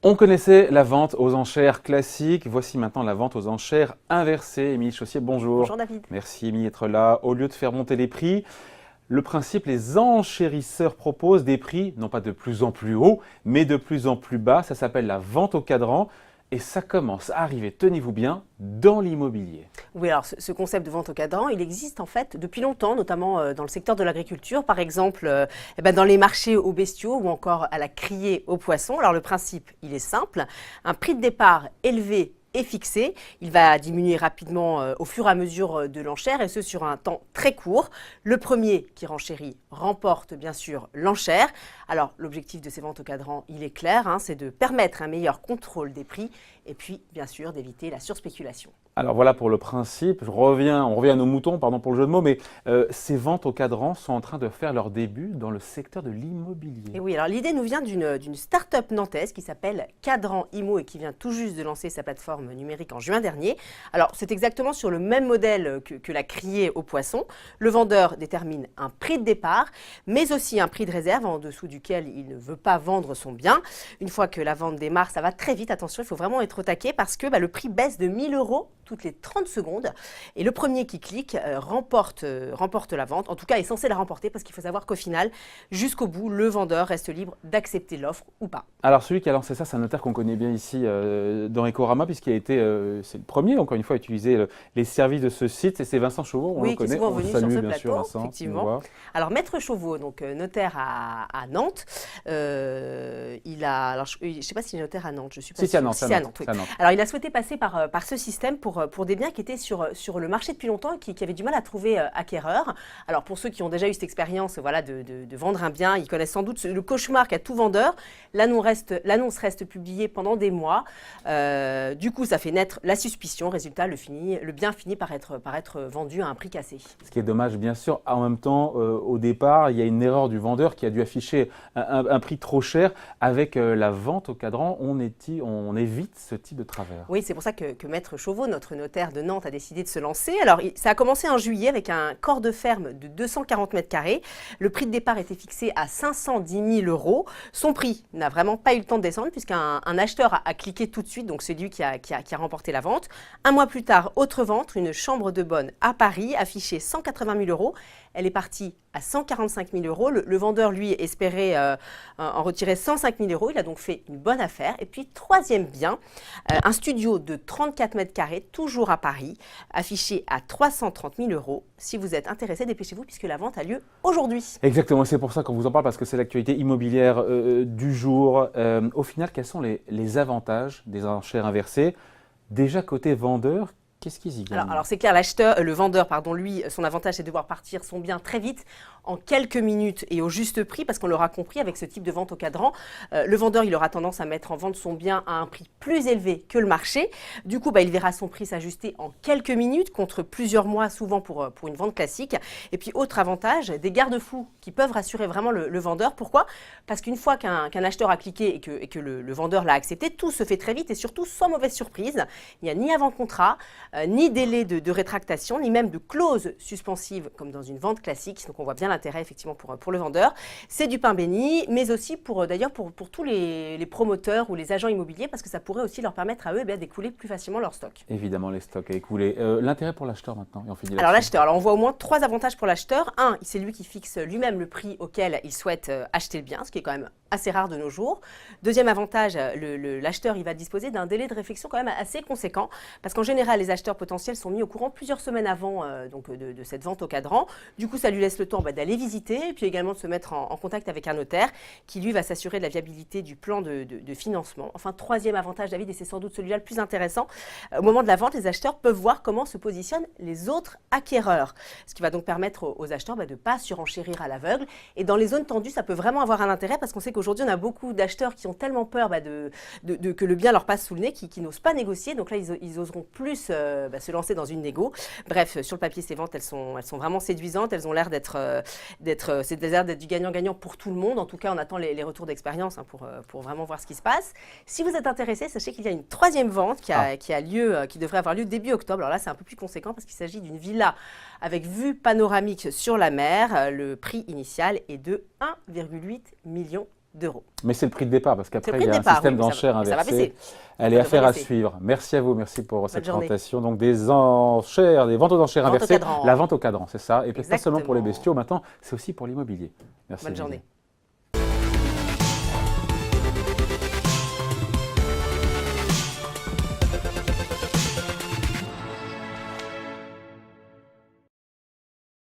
On connaissait la vente aux enchères classique, voici maintenant la vente aux enchères inversées. Émilie Chaussier, bonjour. Bonjour David. Merci Émilie d'être là. Au lieu de faire monter les prix, le principe, les enchérisseurs proposent des prix, non pas de plus en plus haut, mais de plus en plus bas. Ça s'appelle la vente au cadran. Et ça commence à arriver, tenez-vous bien, dans l'immobilier. Oui, alors ce concept de vente au cadran, il existe en fait depuis longtemps, notamment dans le secteur de l'agriculture, par exemple dans les marchés aux bestiaux ou encore à la criée aux poissons. Alors le principe, il est simple, un prix de départ élevé est fixé, il va diminuer rapidement au fur et à mesure de l'enchère et ce sur un temps très court. Le premier qui renchérit remporte bien sûr l'enchère. Alors l'objectif de ces ventes au cadran, il est clair, c'est de permettre un meilleur contrôle des prix et puis bien sûr d'éviter la surspéculation. Alors voilà pour le principe, on revient à nos moutons, pardon pour le jeu de mots, mais ces ventes au cadran sont en train de faire leur début dans le secteur de l'immobilier. Et oui, alors l'idée nous vient d'une start-up nantaise qui s'appelle Cadran Immo et qui vient tout juste de lancer sa plateforme numérique en juin dernier. Alors c'est exactement sur le même modèle que la criée aux poissons. Le vendeur détermine un prix de départ, mais aussi un prix de réserve en dessous duquel il ne veut pas vendre son bien. Une fois que la vente démarre, ça va très vite, attention, il faut vraiment être au taquet parce que le prix baisse de 1 000 € toutes les 30 secondes. Et le premier qui clique remporte la vente. En tout cas, est censé la remporter parce qu'il faut savoir qu'au final, jusqu'au bout, le vendeur reste libre d'accepter l'offre ou pas. Alors celui qui a lancé ça, c'est un notaire qu'on connaît bien ici dans Ecorama, puisqu'il a été, c'est le premier, encore une fois, à utiliser les services de ce site. Et c'est Vincent Chauveau, on le connaît. Qui est souvent venu sur ce bien plateau, sûr, Vincent, effectivement. Alors Maître Chauveau, donc notaire à Nantes, il a, alors, je ne sais pas s'il est notaire à Nantes, je suis pas sûre. C'est à Nantes. Alors il a souhaité passer par ce système pour des biens qui étaient sur le marché depuis longtemps et qui avaient du mal à trouver acquéreur. Alors pour ceux qui ont déjà eu cette expérience de vendre un bien, ils connaissent sans doute le cauchemar qu'a tout vendeur. L'annonce reste publiée pendant des mois. Du coup, ça fait naître la suspicion. Résultat, le bien finit par être vendu à un prix cassé. Ce qui est dommage, bien sûr. En même temps, au départ, il y a une erreur du vendeur qui a dû afficher un prix trop cher. Avec la vente au cadran, on évite ce type de travers. Oui, c'est pour ça que Maître Chauveau, notre notaire de Nantes, a décidé de se lancer. Alors, ça a commencé en juillet avec un corps de ferme de 240 mètres carrés. Le prix de départ était fixé à 510 000 €. Son prix n'a vraiment pas eu le temps de descendre puisqu'un acheteur a cliqué tout de suite, donc c'est lui qui a remporté la vente. Un mois plus tard, autre vente, une chambre de bonne à Paris, affichée 180 000 €. Elle est partie à 145 000 €. Le vendeur, lui, espérait en retirer 105 000 €. Il a donc fait une bonne affaire. Et puis, troisième bien, un studio de 34 mètres carrés, toujours à Paris, affiché à 330 000 €. Si vous êtes intéressé, dépêchez-vous puisque la vente a lieu aujourd'hui. Exactement, c'est pour ça qu'on vous en parle parce que c'est l'actualité immobilière du jour. Au final, quels sont les avantages des enchères inversées? Déjà côté vendeur, qu'est-ce qu'ils y gagnent? Alors c'est clair, le vendeur, lui, son avantage c'est de devoir partir son bien très vite, en quelques minutes et au juste prix, parce qu'on l'aura compris avec ce type de vente au cadran. Le vendeur, il aura tendance à mettre en vente son bien à un prix plus élevé que le marché. Du coup, il verra son prix s'ajuster en quelques minutes contre plusieurs mois, souvent pour une vente classique. Et puis, autre avantage, des garde-fous qui peuvent rassurer vraiment le vendeur. Pourquoi? Parce qu'une fois qu'un acheteur a cliqué et que le vendeur l'a accepté, tout se fait très vite et surtout sans mauvaise surprise. Il n'y a ni avant-contrat, ni délai de rétractation, ni même de clause suspensive comme dans une vente classique. Donc on voit bien l'intérêt effectivement pour le vendeur. C'est du pain béni, mais aussi pour tous les promoteurs ou les agents immobiliers parce que ça pourrait aussi leur permettre à eux d'écouler plus facilement leur stock. Évidemment, les stocks à écouler. L'intérêt pour l'acheteur maintenant, et on finit alors l'acheteur, on voit au moins 3 avantages pour l'acheteur. Un, c'est lui qui fixe lui-même le prix auquel il souhaite acheter le bien, ce qui est quand même assez rare de nos jours. Deuxième avantage, l'acheteur il va disposer d'un délai de réflexion quand même assez conséquent parce qu'en général, les acheteurs potentiels sont mis au courant plusieurs semaines avant de cette vente au cadran. Du coup, ça lui laisse le temps d'aller visiter et puis également de se mettre en contact avec un notaire qui, lui, va s'assurer de la viabilité du plan de financement. Enfin, troisième avantage, David, et c'est sans doute celui-là le plus intéressant, au moment de la vente, les acheteurs peuvent voir comment se positionnent les autres acquéreurs, ce qui va donc permettre aux acheteurs de ne pas surenchérir à l'aveugle. Et dans les zones tendues, ça peut vraiment avoir un intérêt parce qu'on sait qu'aujourd'hui, on a beaucoup d'acheteurs qui ont tellement peur que le bien leur passe sous le nez, qui n'osent pas négocier. Donc là, ils oseront plus se lancer dans une négo. Bref, sur le papier, ces ventes, elles sont vraiment séduisantes. Elles ont l'air d'être du gagnant-gagnant pour tout le monde. En tout cas, on attend les retours d'expérience pour vraiment voir ce qui se passe. Si vous êtes intéressé, sachez qu'il y a une troisième vente qui devrait avoir lieu début octobre. Alors là, c'est un peu plus conséquent parce qu'il s'agit d'une villa avec vue panoramique sur la mer. Le prix initial est de 1,8 million d'euros. Mais c'est le prix de départ, parce qu'après, il y a un départ, système oui, d'enchères ça va inversé. baisser. Elle est affaire à baisser. suivre. Merci à vous, merci pour cette journée. présentation. Donc des enchères, des ventes aux enchères Vente au inversées. cadran. La vente au cadran, c'est ça. Et puis pas seulement pour les Exactement. bestiaux, maintenant, c'est aussi pour l'immobilier. Merci. Bonne Olivier. journée.